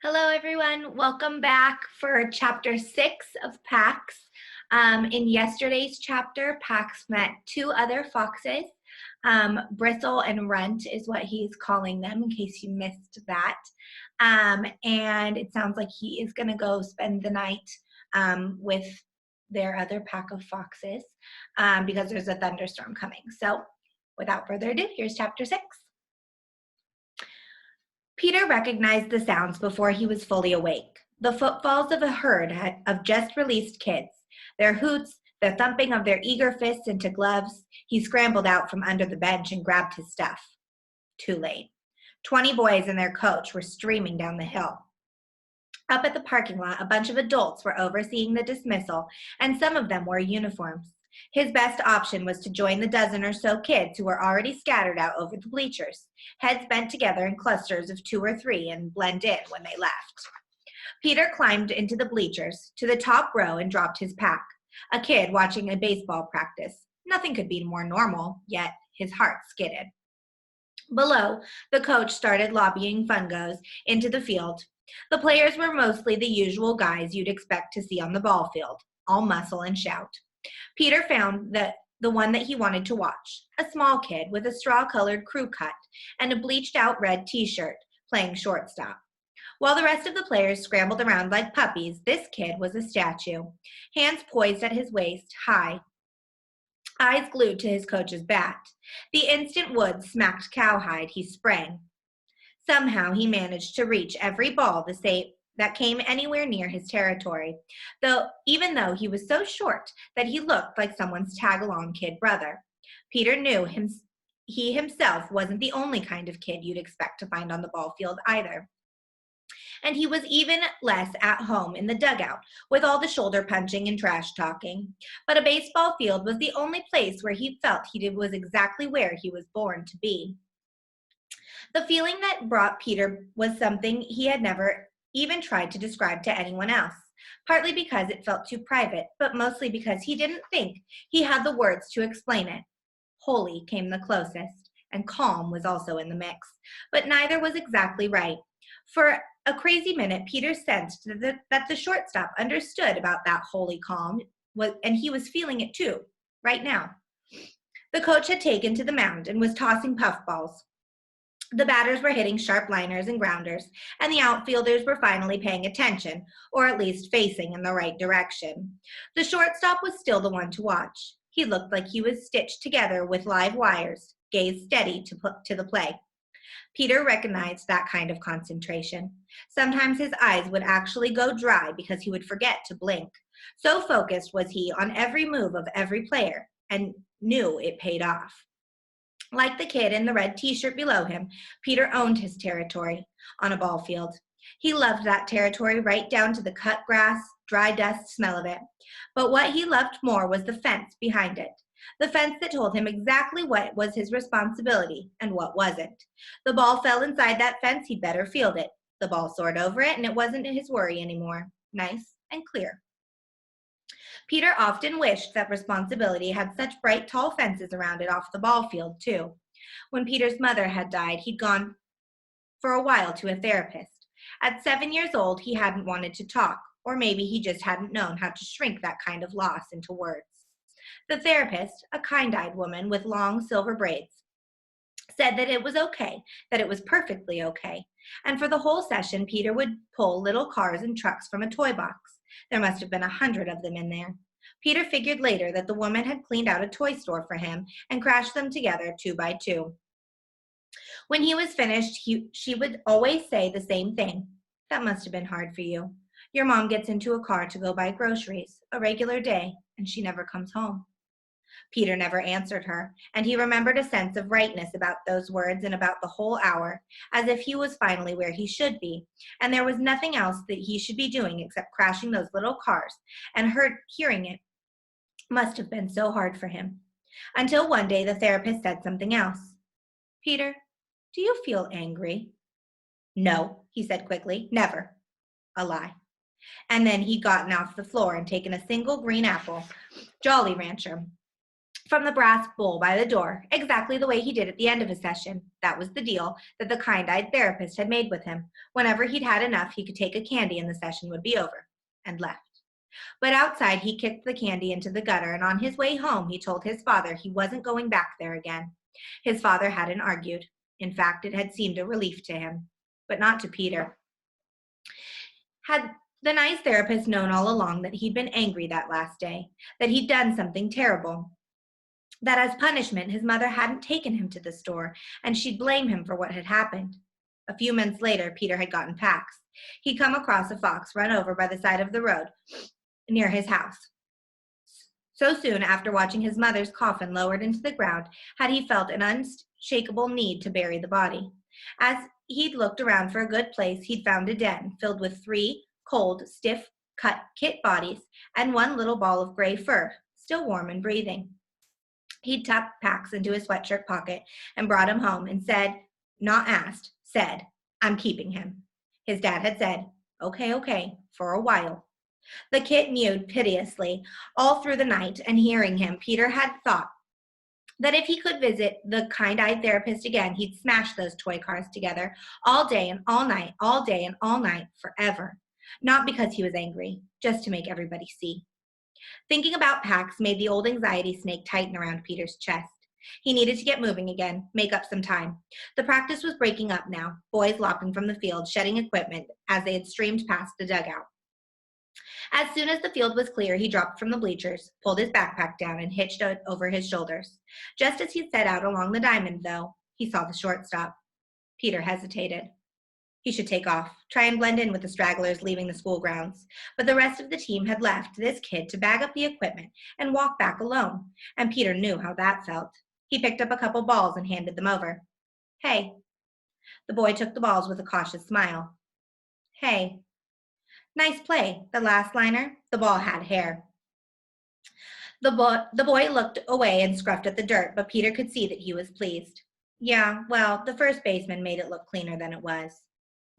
Hello, everyone. Welcome back for Chapter 6 of Pax. In yesterday's chapter, Pax met two other foxes. Bristle and Runt is what he's calling them, in case you missed that. And it sounds like he is going to go spend the night with their other pack of foxes because there's a thunderstorm coming. So without further ado, here's Chapter 6. Peter recognized the sounds before he was fully awake. The footfalls of a herd of just-released kids, their hoots, the thumping of their eager fists into gloves. He scrambled out from under the bench and grabbed his stuff. Too late. 20 boys and their coach were streaming down the hill. Up at the parking lot, a bunch of adults were overseeing the dismissal, and some of them wore uniforms. His best option was to join the dozen or so kids who were already scattered out over the bleachers, heads bent together in clusters of 2 or 3 and blend in when they left. Peter climbed into the bleachers to the top row and dropped his pack. A kid watching a baseball practice. Nothing could be more normal, yet his heart skidded. Below, the coach started lobbying fungos into the field. The players were mostly the usual guys you'd expect to see on the ball field, all muscle and shout. Peter found the one that he wanted to watch, a small kid with a straw-colored crew cut and a bleached-out red t-shirt, playing shortstop. While the rest of the players scrambled around like puppies, this kid was a statue, hands poised at his waist, high, eyes glued to his coach's bat. The instant Woods smacked cowhide, he sprang. Somehow he managed to reach every ball that came anywhere near his territory, even though he was so short that he looked like someone's tag-along kid brother. Peter knew he himself wasn't the only kind of kid you'd expect to find on the ball field either. And he was even less at home in the dugout, with all the shoulder punching and trash talking. But a baseball field was the only place where he felt was exactly where he was born to be. The feeling that brought Peter was something he had never even tried to describe to anyone else, partly because it felt too private, but mostly because he didn't think he had the words to explain it. Holy came the closest, and calm was also in the mix, but neither was exactly right. For a crazy minute, Peter sensed that the shortstop understood about that holy calm, and he was feeling it too, right now. The coach had taken to the mound and was tossing puffballs. The batters were hitting sharp liners and grounders, and the outfielders were finally paying attention, or at least facing in the right direction. The shortstop was still the one to watch. He looked like he was stitched together with live wires, gaze steady to the play. Peter recognized that kind of concentration. Sometimes his eyes would actually go dry because he would forget to blink. So focused was he on every move of every player, and knew it paid off. Like the kid in the red t-shirt below him, Peter owned his territory on a ball field. He loved that territory right down to the cut grass, dry dust smell of it. But what he loved more was the fence behind it. The fence that told him exactly what was his responsibility and what wasn't. The ball fell inside that fence, he'd better field it. The ball soared over it, and it wasn't his worry anymore. Nice and clear. Peter often wished that responsibility had such bright, tall fences around it off the ball field, too. When Peter's mother had died, he'd gone for a while to a therapist. At 7 years old, he hadn't wanted to talk, or maybe he just hadn't known how to shrink that kind of loss into words. The therapist, a kind-eyed woman with long silver braids, said that it was okay, that it was perfectly okay. And for the whole session, Peter would pull little cars and trucks from a toy box. There must have been 100 of them in there. Peter figured later that the woman had cleaned out a toy store for him and crashed them together 2 by 2. When he was finished, she would always say the same thing. That must have been hard for you. Your mom gets into a car to go buy groceries, a regular day, and she never comes home. Peter never answered her, and he remembered a sense of rightness about those words and about the whole hour, as if he was finally where he should be, and there was nothing else that he should be doing except crashing those little cars, and hearing it must have been so hard for him. Until one day the therapist said something else. Peter, do you feel angry? No, he said quickly, never. A lie. And then he'd gotten off the floor and taken a single green apple, Jolly Rancher, from the brass bowl by the door, exactly the way he did at the end of his session. That was the deal that the kind-eyed therapist had made with him. Whenever he'd had enough, he could take a candy and the session would be over, and left. But outside, he kicked the candy into the gutter, and on his way home, he told his father he wasn't going back there again. His father hadn't argued. In fact, it had seemed a relief to him, but not to Peter. Had the nice therapist known all along that he'd been angry that last day, that he'd done something terrible, that as punishment his mother hadn't taken him to the store, and she'd blame him for what had happened. A few months later, Peter had gotten Pax. He'd come across a fox run over by the side of the road near his house. So soon after watching his mother's coffin lowered into the ground had he felt an unshakable need to bury the body. As he'd looked around for a good place, he'd found a den filled with 3 cold, stiff-cut kit bodies and 1 little ball of gray fur, still warm and breathing. He'd tucked Pax into his sweatshirt pocket and brought him home and said, not asked, said, I'm keeping him. His dad had said, okay, for a while. The kit mewed piteously all through the night, and hearing him, Peter had thought that if he could visit the kind-eyed therapist again, he'd smash those toy cars together all day and all night, all day and all night, forever. Not because he was angry, just to make everybody see. Thinking about Pax made the old anxiety snake tighten around Peter's chest. He needed to get moving again, make up some time. The practice was breaking up now, boys lopping from the field, shedding equipment as they had streamed past the dugout. As soon as the field was clear, he dropped from the bleachers, pulled his backpack down, and hitched it over his shoulders. Just as he set out along the diamond, though, he saw the shortstop. Peter hesitated. He should take off, try and blend in with the stragglers leaving the school grounds. But the rest of the team had left this kid to bag up the equipment and walk back alone, and Peter knew how that felt. He picked up a couple balls and handed them over. Hey. The boy took the balls with a cautious smile. Hey. Nice play, the last liner. The ball had hair. The boy looked away and scruffed at the dirt, but Peter could see that he was pleased. Yeah, well, the first baseman made it look cleaner than it was.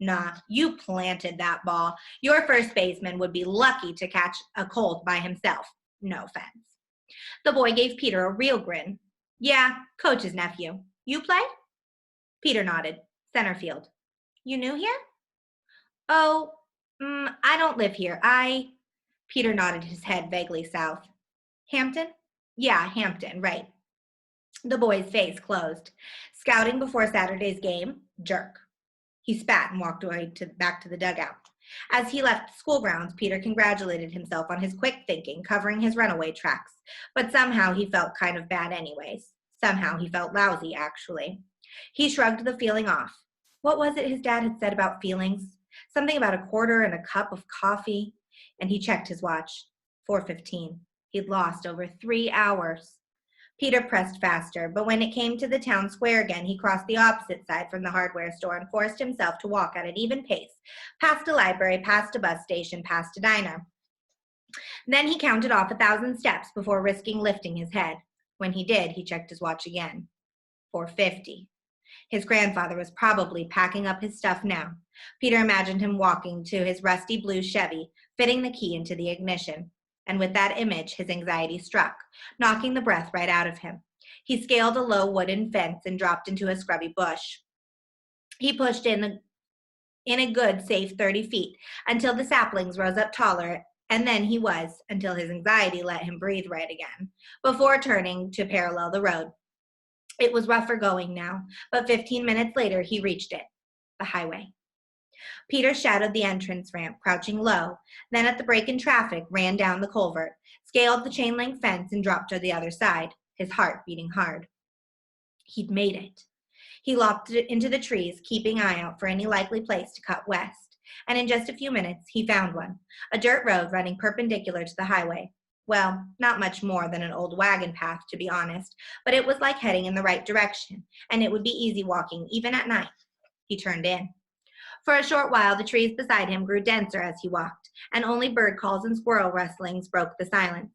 Nah, you planted that ball. Your first baseman would be lucky to catch a cold by himself. No offense. The boy gave Peter a real grin. Yeah, coach's nephew. You play? Peter nodded. Center field. You new here? Oh, I don't live here. Peter nodded his head vaguely south. Hampton? Yeah, Hampton, right. The boy's face closed. Scouting before Saturday's game? Jerk. He spat and walked away back to the dugout. As he left the school grounds, Peter congratulated himself on his quick thinking, covering his runaway tracks. But somehow he felt kind of bad anyways. Somehow he felt lousy, actually. He shrugged the feeling off. What was it his dad had said about feelings? Something about a quarter and a cup of coffee. And he checked his watch. 4:15. He'd lost over 3 hours. Peter pressed faster, but when it came to the town square again, he crossed the opposite side from the hardware store and forced himself to walk at an even pace, past a library, past a bus station, past a diner. Then he counted off 1,000 steps before risking lifting his head. When he did, he checked his watch again. 4:50. His grandfather was probably packing up his stuff now. Peter imagined him walking to his rusty blue Chevy, fitting the key into the ignition. And with that image, his anxiety struck, knocking the breath right out of him. He scaled a low wooden fence and dropped into a scrubby bush. He pushed in a good, safe 30 feet until the saplings rose up taller, and then he was, until his anxiety let him breathe right again, before turning to parallel the road. It was rougher going now, but 15 minutes later he reached it, the highway. Peter shadowed the entrance ramp, crouching low, then at the break in traffic ran down the culvert, scaled the chain-link fence, and dropped to the other side, his heart beating hard. He'd made it. He lopped it into the trees, keeping eye out for any likely place to cut west, and in just a few minutes he found one, a dirt road running perpendicular to the highway. Well, not much more than an old wagon path, to be honest, but it was like heading in the right direction, and it would be easy walking, even at night. He turned in. For a short while, the trees beside him grew denser as he walked, and only bird calls and squirrel rustlings broke the silence.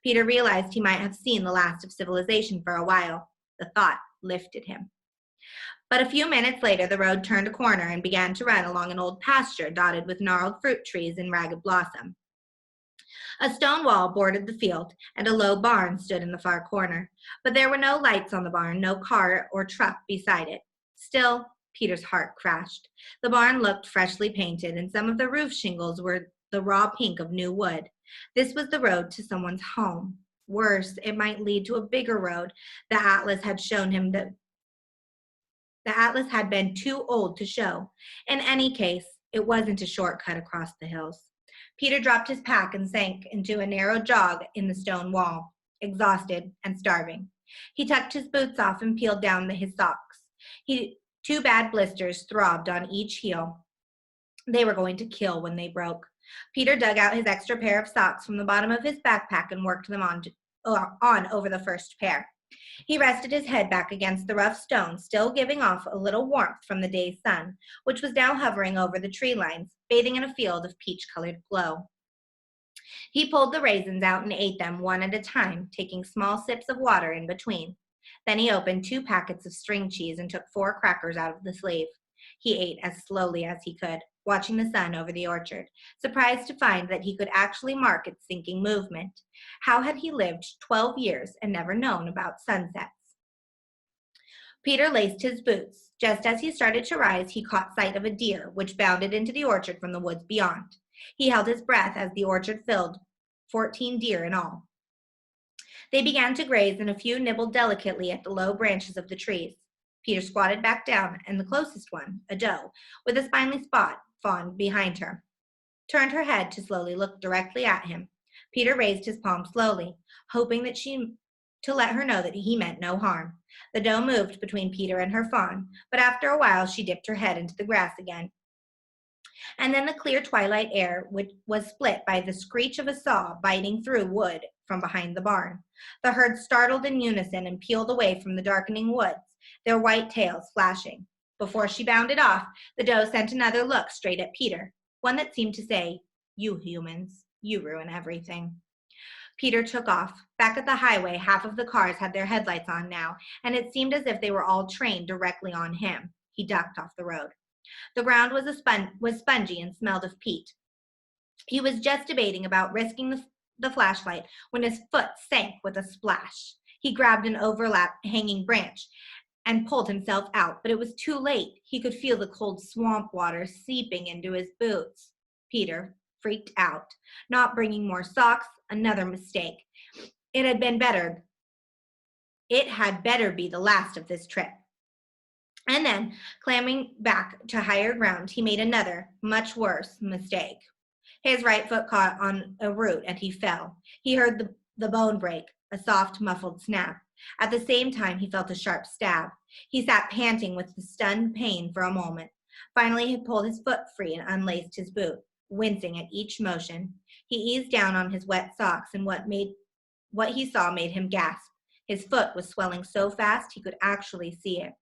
Peter realized he might have seen the last of civilization for a while. The thought lifted him. But a few minutes later, the road turned a corner and began to run along an old pasture dotted with gnarled fruit trees in ragged blossom. A stone wall bordered the field, and a low barn stood in the far corner. But there were no lights on the barn, no car or truck beside it. Still, Peter's heart crashed. The barn looked freshly painted, and some of the roof shingles were the raw pink of new wood. This was the road to someone's home. Worse, it might lead to a bigger road. The atlas had shown him that the atlas had been too old to show. In any case, it wasn't a shortcut across the hills. Peter dropped his pack and sank into a narrow jog in the stone wall, exhausted and starving. He tucked his boots off and peeled down his socks. Two bad blisters throbbed on each heel. They were going to kill when they broke. Peter dug out his extra pair of socks from the bottom of his backpack and worked them on over the first pair. He rested his head back against the rough stone, still giving off a little warmth from the day's sun, which was now hovering over the tree lines, bathing in a field of peach-colored glow. He pulled the raisins out and ate them one at a time, taking small sips of water in between. Then he opened 2 packets of string cheese and took 4 crackers out of the sleeve. He ate as slowly as he could, watching the sun over the orchard, surprised to find that he could actually mark its sinking movement. How had he lived 12 years and never known about sunsets? Peter laced his boots. Just as he started to rise, he caught sight of a deer, which bounded into the orchard from the woods beyond. He held his breath as the orchard filled, 14 deer in all. They began to graze, and a few nibbled delicately at the low branches of the trees. Peter squatted back down, and the closest one, a doe, with a spiny spot, fawned behind her, turned her head to slowly look directly at him. Peter raised his palm slowly, hoping to let her know that he meant no harm. The doe moved between Peter and her fawn, but after a while she dipped her head into the grass again. And then the clear twilight air was split by the screech of a saw biting through wood from behind the barn. The herd startled in unison and peeled away from the darkening woods, their white tails flashing. Before she bounded off, the doe sent another look straight at Peter, one that seemed to say, "You humans, you ruin everything." Peter took off. Back at the highway, half of the cars had their headlights on now, and it seemed as if they were all trained directly on him. He ducked off the road. The ground was spongy and smelled of peat. He was just debating about risking the flashlight when his foot sank with a splash. He grabbed an overlap hanging branch and pulled himself out, but it was too late. He could feel the cold swamp water seeping into his boots. Peter freaked out. Not bringing more socks, another mistake. It had better be the last of this trip. And then, clambering back to higher ground, he made another, much worse, mistake. His right foot caught on a root and he fell. He heard the bone break, a soft, muffled snap. At the same time, he felt a sharp stab. He sat panting with the stunned pain for a moment. Finally, he pulled his foot free and unlaced his boot, wincing at each motion. He eased down on his wet socks, and what he saw made him gasp. His foot was swelling so fast he could actually see it.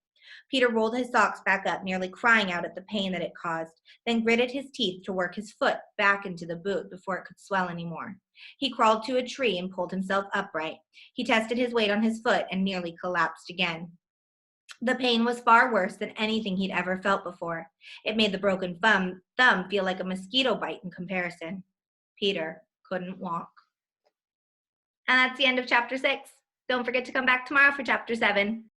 Peter rolled his socks back up, nearly crying out at the pain that it caused, then gritted his teeth to work his foot back into the boot before it could swell anymore. He crawled to a tree and pulled himself upright. He tested his weight on his foot and nearly collapsed again. The pain was far worse than anything he'd ever felt before. It made the broken thumb feel like a mosquito bite in comparison. Peter couldn't walk. And that's the end of chapter 6. Don't forget to come back tomorrow for chapter 7.